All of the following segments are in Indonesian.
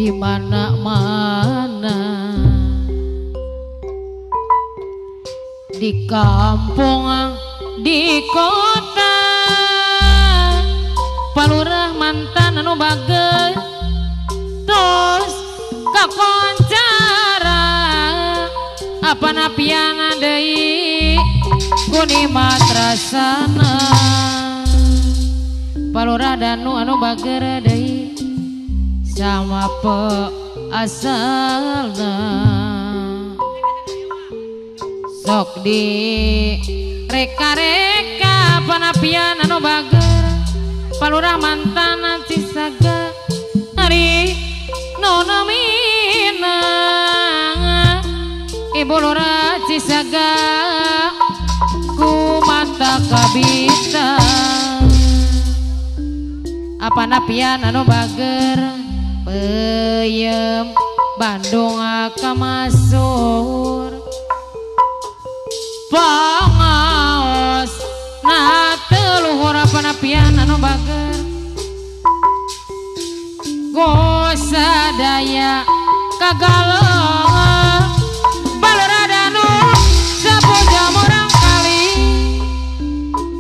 di mana-mana, di kampung, di kota, palurah mantan anu bageus tos kakoncara, apa napiana deui kuni matrasana, palurah danu anu bageur deui sama pe asalna, sok di reka-reka panapian anu bageur palurah mantan Cisaga hari nona mina ibu lurah Cisaga ku mata kabita apa napian anu bageur peyem Bandung kamasur pangaos nah teluhur panapian anu bageur gosadaya kagaleng palurah danu sapuja murang kali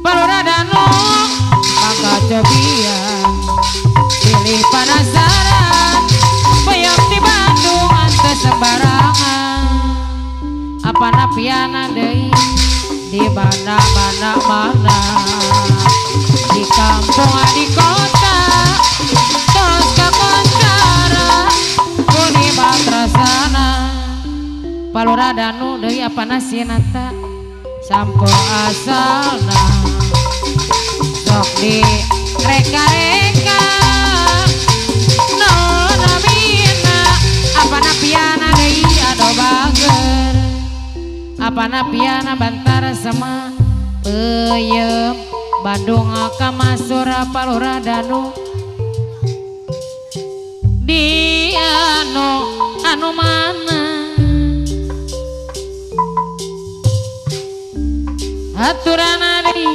palurah danu mangga cobian pilih panasaran peyem di Bandung teu sembarangan apa napiana deui di mana-mana di kampung di kota tos kakoncara kuni matrasana palurah danu deui apa nasinata sampo asalna sok di reka-reka nona mina apa napiana deui ado bageur apa napiana bantar sama peyem Bandung kamasur palurah danu di anu mana aturana deui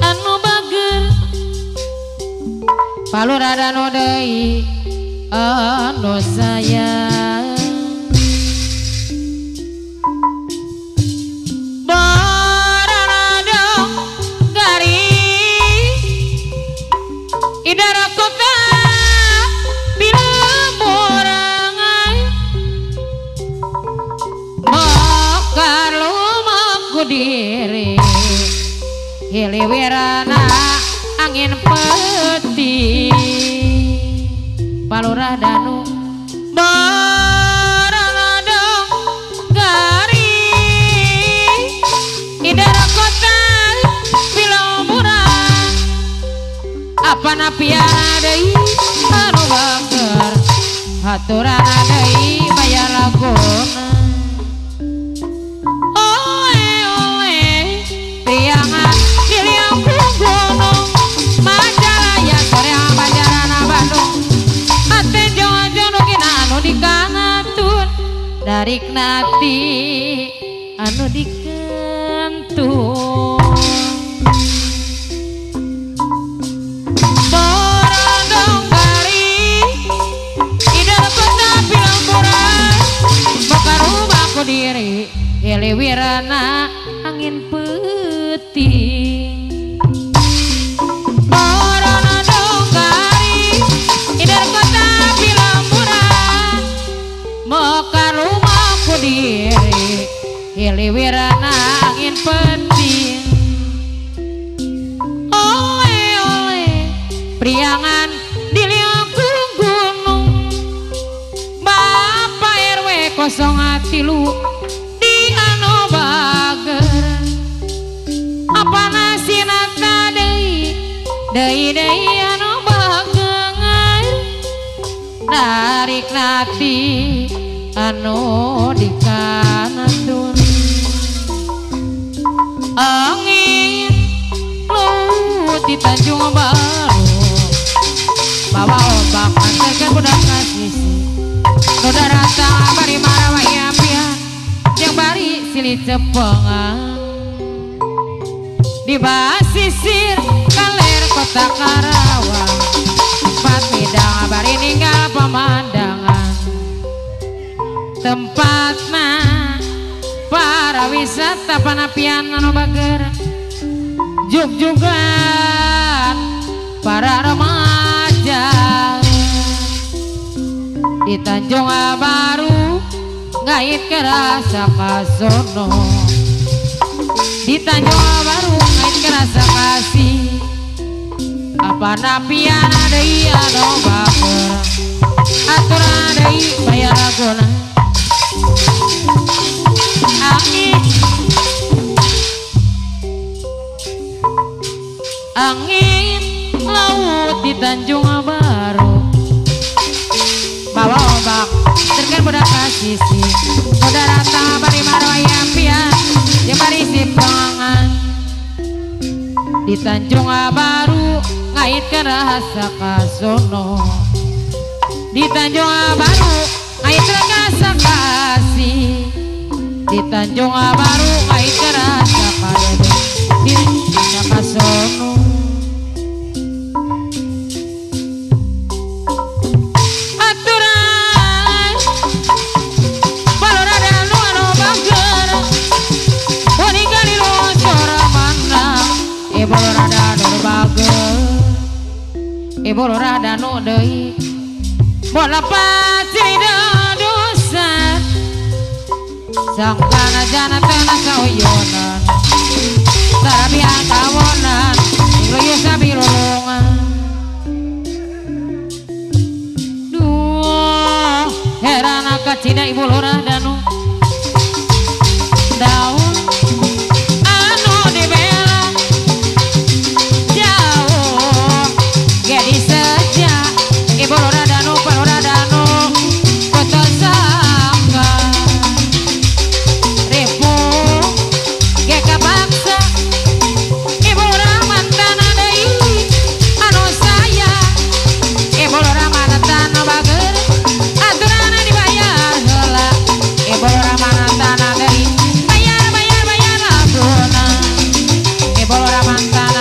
anu bageur palurah danu deui anu sayang idara kota bila borangai mekar lumaku diri hiliwirana angin peti palurah danu barangadong gari idara kota bila borangai apa napiana deui anu bageur haturana deui bayar laguna oe priangan di liangkung gunung Majalaya soreang banjarana Bandung ate jongo-jongo kina anu dikanatun darik nati anu dikentun diri hiliwirana angin peting borona dongkari idar kota Pilamburan mekar rumahku diri hiliwirana angin peting oleh priangan di liangkung gunung Bapak RW 03 di anu bageur apa nasinata deui anu bageungan narik nati anu dikanatun angin luhut di Tanjung Baru bawa ombak mantekeun budak kasisi nu daratang bari marawaya pian yang bari silih cepengan di basisir kaler kota Karawang, Pat Midang bari ninggal pemandangan tempatna para wisata panapian anu bager jug-jugan para remaja di Tanjung Baru ngait ke rasa kasono di Tanjung Baru ngait ke rasa kasih apa napian adai anu bager atur adai bayar laguna angin laut di Tanjung Baru bawa ombak terken budak kasisi udah rata bari marwaya pian yang bari sipangan di Tanjung Baru ngait ke rasa kasono di Tanjung Baru ngait ke rasa kasih di Tanjung Baru ngait ke rasa kadede di rasa kasono Ibu rada nu deui bola pacida dosa sangkana jana tana saoyonan sarabian kawonan ingloyo sabilolongan duh herana kacida ibu rada nu daun Mantan